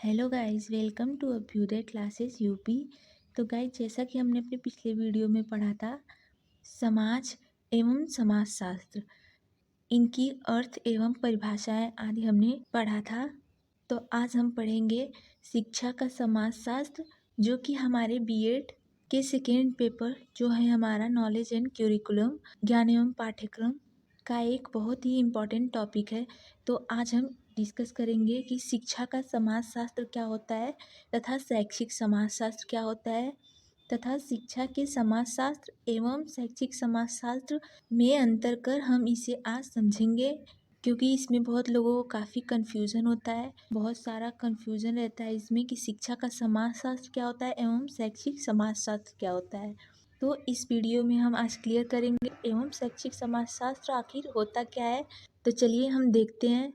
Hello guys, welcome to Abhyudaya classes UP. तो guys, जैसा कि हमने अपने पिछले वीडियो में पढ़ा था, समाज एवं समाजशास्त्र, इनकी अर्थ एवं परिभाषाएं आदि हमने पढ़ा था। तो आज हम पढ़ेंगे शिक्षा का समाजशास्त्र, जो कि हमारे बीएड के सेकेंड पेपर जो है हमारा नॉलेज एंड क्यूरिकुलम, ज्ञान एवं पाठ्यक्रम का एक बहुत ही इम्पॉर्टेंट टॉपिक है। तो आज हम डिस्कस करेंगे कि शिक्षा का समाजशास्त्र क्या होता है तथा शैक्षिक समाजशास्त्र क्या होता है, तथा शिक्षा के समाजशास्त्र एवं शैक्षिक समाजशास्त्र में अंतर कर हम इसे आज समझेंगे, क्योंकि इसमें बहुत लोगों को काफ़ी कन्फ्यूज़न होता है। बहुत सारा कन्फ्यूज़न रहता है इसमें कि शिक्षा का समाजशास्त्र क्या होता है एवं शैक्षिक समाजशास्त्र क्या होता है। तो इस वीडियो में हम आज क्लियर करेंगे एवं शैक्षिक समाजशास्त्र आखिर होता क्या है। तो चलिए हम देखते हैं।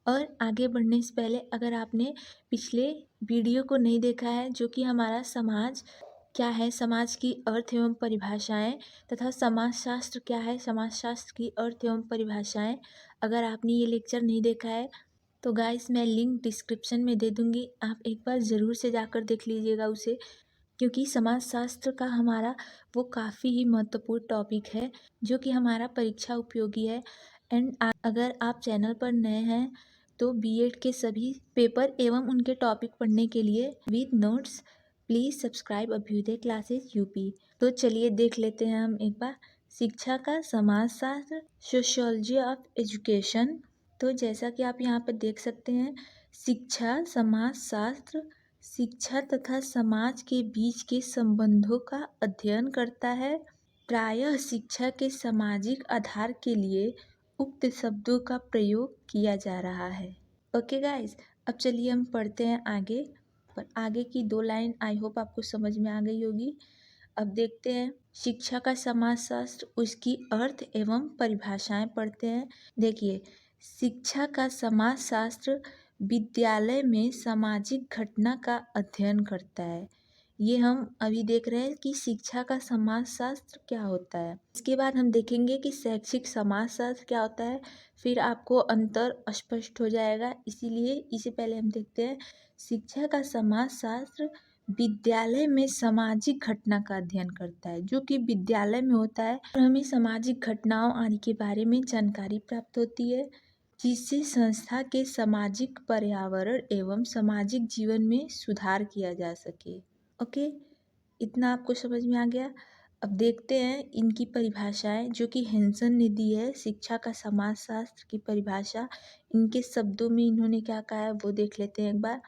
और आगे बढ़ने से पहले, अगर आपने पिछले वीडियो को नहीं देखा है, जो कि हमारा समाज क्या है, समाज की अर्थ एवं परिभाषाएं, तथा समाजशास्त्र क्या है, समाजशास्त्र की अर्थ एवं परिभाषाएं, अगर आपने ये लेक्चर नहीं देखा है तो गाइस मैं लिंक डिस्क्रिप्शन में दे दूँगी, आप एक बार ज़रूर से जाकर देख लीजिएगा उसे, क्योंकि समाजशास्त्र का हमारा वो काफ़ी ही महत्वपूर्ण टॉपिक है, जो कि हमारा परीक्षा उपयोगी है। एंड अगर आप चैनल पर नए हैं तो बीएड के सभी पेपर एवं उनके टॉपिक पढ़ने के लिए with notes please subscribe Abhyudaya classes UP. तो चलिए देख लेते हैं हम एक बार शिक्षा का समाजशास्त्र, सोशियोलॉजी ऑफ एजुकेशन। तो जैसा कि आप यहाँ पर देख सकते हैं, शिक्षा समाजशास्त्र शिक्षा तथा समाज के बीच के संबंधों का अध्ययन करता है। प्रायः शिक्षा के सामाजिक आधार के लिए उक्त शब्दों का प्रयोग किया जा रहा है। ओके गाइस, अब चलिए हम पढ़ते हैं आगे। पर आगे की 2 लाइन आई होप आपको समझ में आ गई होगी। अब देखते हैं शिक्षा का समाजशास्त्र, उसकी अर्थ एवं परिभाषाएं पढ़ते हैं। देखिए, शिक्षा का समाजशास्त्र विद्यालय में सामाजिक घटना का अध्ययन करता है। ये हम अभी देख रहे हैं कि शिक्षा का समाजशास्त्र क्या होता है। इसके बाद हम देखेंगे कि शैक्षिक समाजशास्त्र क्या होता है, फिर आपको अंतर स्पष्ट हो जाएगा। इसीलिए इसे पहले हम देखते हैं। शिक्षा का समाजशास्त्र विद्यालय में सामाजिक घटना का अध्ययन करता है, जो कि विद्यालय में होता है, और हमें सामाजिक घटनाओं आदि के बारे में जानकारी प्राप्त होती है, जिससे संस्था के सामाजिक पर्यावरण एवं सामाजिक जीवन में सुधार किया जा सके। ओके, इतना आपको समझ में आ गया। अब देखते हैं इनकी परिभाषाएं, जो कि हेंसन ने दी है। शिक्षा का समाजशास्त्र की परिभाषा इनके शब्दों में इन्होंने क्या कहा है वो देख लेते हैं एक बार।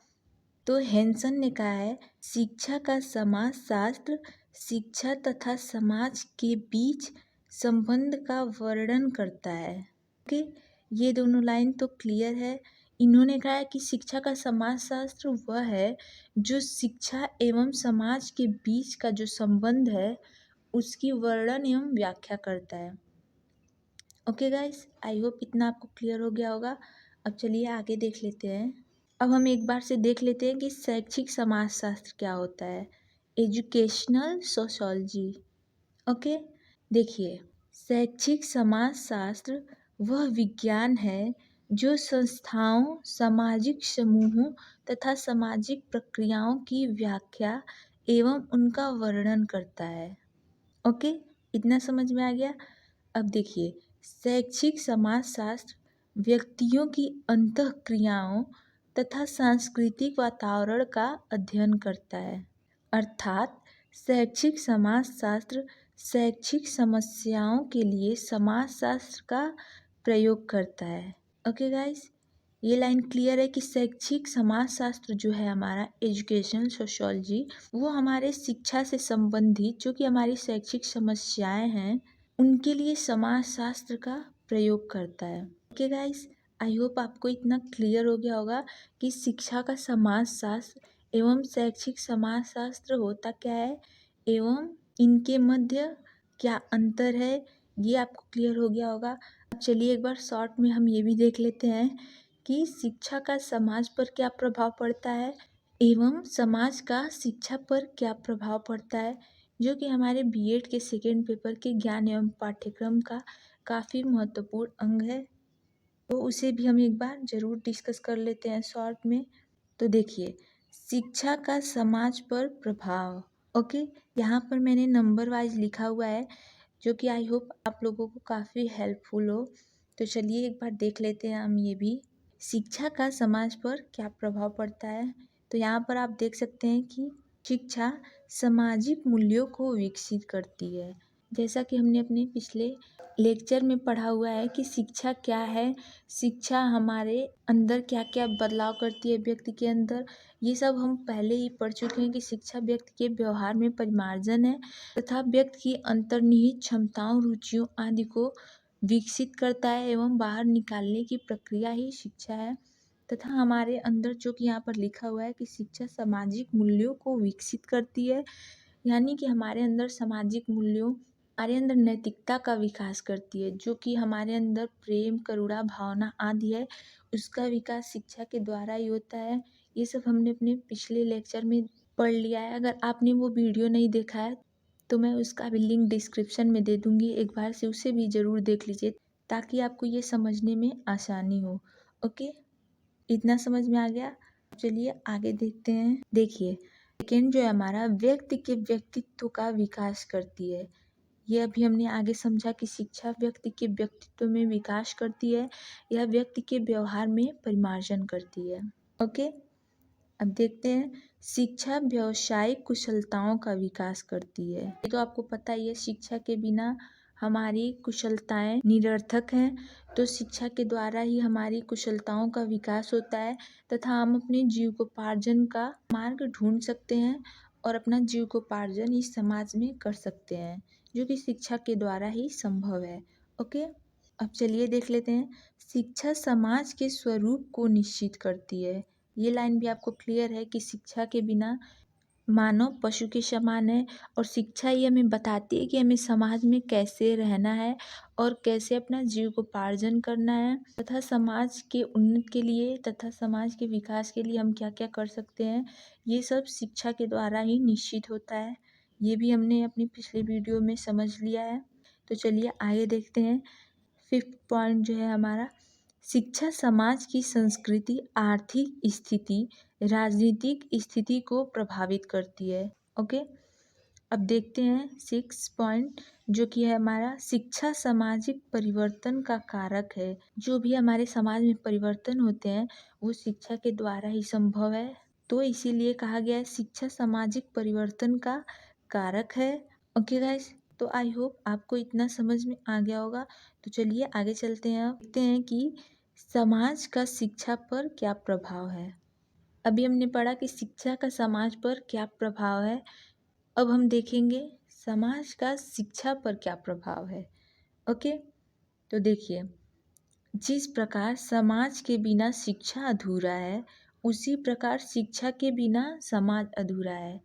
तो हेंसन ने कहा है, शिक्षा का समाजशास्त्र शिक्षा तथा समाज के बीच संबंध का वर्णन करता है। ओके, ये दोनों लाइन तो क्लियर है। इन्होंने कहा है कि शिक्षा का समाजशास्त्र वह है जो शिक्षा एवं समाज के बीच का जो संबंध है उसकी वर्णन एवं व्याख्या करता है। ओके गाइस, आई होप इतना आपको क्लियर हो गया होगा। अब चलिए आगे देख लेते हैं। अब हम एक बार से देख लेते हैं कि शैक्षिक समाजशास्त्र क्या होता है। Educational sociology. ओके, देखिए, शैक्षिक समाजशास्त्र वह विज्ञान है जो संस्थाओं, सामाजिक समूहों तथा सामाजिक प्रक्रियाओं की व्याख्या एवं उनका वर्णन करता है। ओके, इतना समझ में आ गया। अब देखिए, शैक्षिक समाजशास्त्र व्यक्तियों की अंतःक्रियाओं तथा सांस्कृतिक वातावरण का अध्ययन करता है। अर्थात शैक्षिक समाजशास्त्र शैक्षिक समस्याओं के लिए समाजशास्त्र का प्रयोग करता है। ओके गाइस, ये लाइन क्लियर है कि शैक्षिक समाजशास्त्र जो है हमारा एजुकेशन सोशियोलॉजी, वो हमारे शिक्षा से संबंधित जो कि हमारी शैक्षिक समस्याएं हैं उनके लिए समाजशास्त्र का प्रयोग करता है। ओके गाइस, आई होप आपको इतना क्लियर हो गया होगा कि शिक्षा का समाजशास्त्र एवं शैक्षिक समाजशास्त्र होता क्या है एवं इनके मध्य क्या अंतर है, ये आपको क्लियर हो गया होगा। अब चलिए एक बार शॉर्ट में हम ये भी देख लेते हैं कि शिक्षा का समाज पर क्या प्रभाव पड़ता है एवं समाज का शिक्षा पर क्या प्रभाव पड़ता है, जो कि हमारे बीएड के सेकेंड पेपर के ज्ञान एवं पाठ्यक्रम का काफ़ी महत्वपूर्ण अंग है। तो उसे भी हम एक बार ज़रूर डिस्कस कर लेते हैं शॉर्ट में। तो देखिए, शिक्षा का समाज पर प्रभाव। ओके, यहाँ पर मैंने नंबर वाइज लिखा हुआ है, जो कि आई होप आप लोगों को काफ़ी हेल्पफुल हो। तो चलिए एक बार देख लेते हैं हम ये भी। शिक्षा का समाज पर क्या प्रभाव पड़ता है। तो यहाँ पर आप देख सकते हैं कि शिक्षा सामाजिक मूल्यों को विकसित करती है। जैसा कि हमने अपने पिछले लेक्चर में पढ़ा हुआ है कि शिक्षा क्या है, शिक्षा हमारे अंदर क्या क्या बदलाव करती है व्यक्ति के अंदर, ये सब हम पहले ही पढ़ चुके हैं कि शिक्षा व्यक्ति के व्यवहार में परिमार्जन है तथा व्यक्ति की अंतर्निहित क्षमताओं, रुचियों आदि को विकसित करता है एवं बाहर निकालने की प्रक्रिया ही शिक्षा है। तथा हमारे अंदर जो कि यहाँ पर लिखा हुआ है कि शिक्षा सामाजिक मूल्यों को विकसित करती है, यानी कि हमारे अंदर सामाजिक मूल्यों, हमारे अंदर नैतिकता का विकास करती है, जो कि हमारे अंदर प्रेम, करुणा भावना आदि है, उसका विकास शिक्षा के द्वारा ही होता है। ये सब हमने अपने पिछले लेक्चर में पढ़ लिया है। अगर आपने वो वीडियो नहीं देखा है तो मैं उसका भी लिंक डिस्क्रिप्शन में दे दूँगी, एक बार से उसे भी ज़रूर देख लीजिए ताकि आपको ये समझने में आसानी हो। ओके, इतना समझ में आ गया। चलिए आगे देखते हैं। देखिए, सेकेंड जो है हमारा, व्यक्ति के व्यक्तित्व का विकास करती है। ये अभी हमने आगे समझा कि शिक्षा व्यक्ति के व्यक्तित्व में विकास करती है, यह व्यक्ति के व्यवहार में परिमार्जन करती है। ओके, अब देखते हैं, शिक्षा व्यावसायिक कुशलताओं का विकास करती है। ये तो आपको पता ही है, शिक्षा के बिना हमारी कुशलताएं निरर्थक हैं। तो शिक्षा के द्वारा ही हमारी कुशलताओं का विकास होता है तथा हम अपने जीविकोपार्जन का मार्ग ढूंढ सकते हैं और अपना जीविकोपार्जन इस समाज में कर सकते हैं, जो कि शिक्षा के द्वारा ही संभव है। ओके, अब चलिए देख लेते हैं, शिक्षा समाज के स्वरूप को निश्चित करती है। ये लाइन भी आपको क्लियर है कि शिक्षा के बिना मानव पशु के समान है और शिक्षा ही हमें बताती है कि हमें समाज में कैसे रहना है और कैसे अपना जीविकोपार्जन करना है तथा समाज के उन्नति के लिए तथा समाज के विकास के लिए हम क्या क्या कर सकते हैं। ये सब शिक्षा के द्वारा ही निश्चित होता है। ये भी हमने अपनी पिछले वीडियो में समझ लिया है। तो चलिए आगे देखते हैं। फिफ्थ पॉइंट जो है हमारा, शिक्षा समाज की संस्कृति, आर्थिक स्थिति, राजनीतिक स्थिति को प्रभावित करती है। ओके, अब देखते हैं सिक्स पॉइंट, जो कि है हमारा, शिक्षा सामाजिक परिवर्तन का कारक है। जो भी हमारे समाज में परिवर्तन होते हैं वो शिक्षा के द्वारा ही संभव है। तो इसीलिए कहा गया है शिक्षा सामाजिक परिवर्तन का कारक है। ओके गाइस, तो आई होप आपको इतना समझ में आ गया होगा। तो चलिए आगे चलते हैं। अब देखते हैं कि समाज का शिक्षा पर क्या प्रभाव है। अभी हमने पढ़ा कि शिक्षा का समाज पर क्या प्रभाव है। अब हम देखेंगे समाज का शिक्षा पर क्या प्रभाव है। ओके, तो देखिए, जिस प्रकार समाज के बिना शिक्षा अधूरा है, उसी प्रकार शिक्षा के बिना समाज अधूरा है।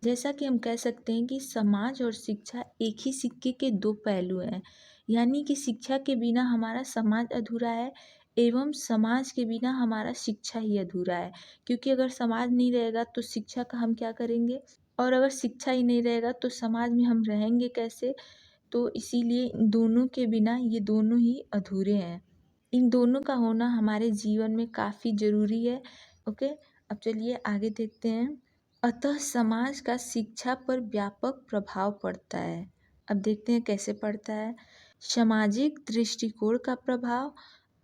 जैसा कि हम कह सकते हैं कि समाज और शिक्षा एक ही सिक्के के दो पहलू हैं, यानी कि शिक्षा के बिना हमारा समाज अधूरा है एवं समाज के बिना हमारा शिक्षा ही अधूरा है। क्योंकि अगर समाज नहीं रहेगा तो शिक्षा का हम क्या करेंगे, और अगर शिक्षा ही नहीं रहेगा तो समाज में हम रहेंगे कैसे। तो इसीलिए इन दोनों के बिना ये दोनों ही अधूरे हैं। इन दोनों का होना हमारे जीवन में काफ़ी ज़रूरी है। ओके, अब चलिए आगे देखते हैं। अतः समाज का शिक्षा पर व्यापक प्रभाव पड़ता है। अब देखते हैं कैसे पड़ता है। सामाजिक दृष्टिकोण का प्रभाव,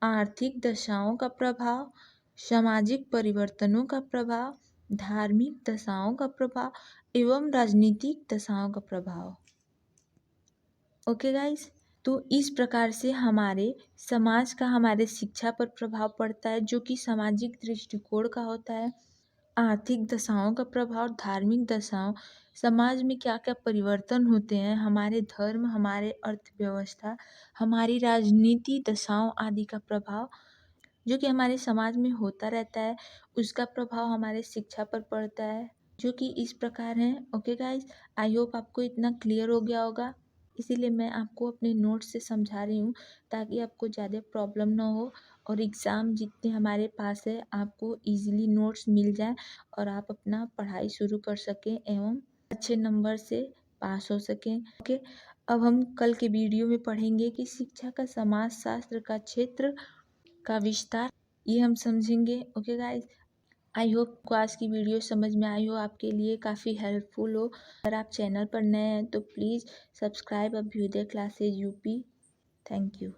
आर्थिक दशाओं का प्रभाव, सामाजिक परिवर्तनों का प्रभाव, धार्मिक दशाओं का प्रभाव एवं राजनीतिक दशाओं का प्रभाव। ओके गाइस, तो इस प्रकार से हमारे समाज का हमारे शिक्षा पर प्रभाव पड़ता है, जो कि सामाजिक दृष्टिकोण का होता है। आर्थिक दशाओं का प्रभाव, धार्मिक दशाओं, समाज में क्या क्या परिवर्तन होते हैं, हमारे धर्म, हमारे अर्थव्यवस्था, हमारी राजनीति दशाओं आदि का प्रभाव जो कि हमारे समाज में होता रहता है, उसका प्रभाव हमारे शिक्षा पर पड़ता है, जो कि इस प्रकार है। ओके गाइस, आई होप आपको इतना क्लियर हो गया होगा। इसीलिए मैं आपको अपने नोट्स से समझा रही हूँ ताकि आपको ज़्यादा प्रॉब्लम ना हो और एग्ज़ाम जितने हमारे पास है आपको इजीली नोट्स मिल जाए और आप अपना पढ़ाई शुरू कर सकें एवं अच्छे नंबर से पास हो सकें। ओके, अब हम कल के वीडियो में पढ़ेंगे कि शिक्षा का समाजशास्त्र का क्षेत्र का विस्तार, ये हम समझेंगे। ओके गाइस, आई होप को आज की वीडियो समझ में आई हो, आपके लिए काफ़ी हेल्पफुल हो। अगर आप चैनल पर नए हैं तो please subscribe Abhyudaya classes UP. Thank you.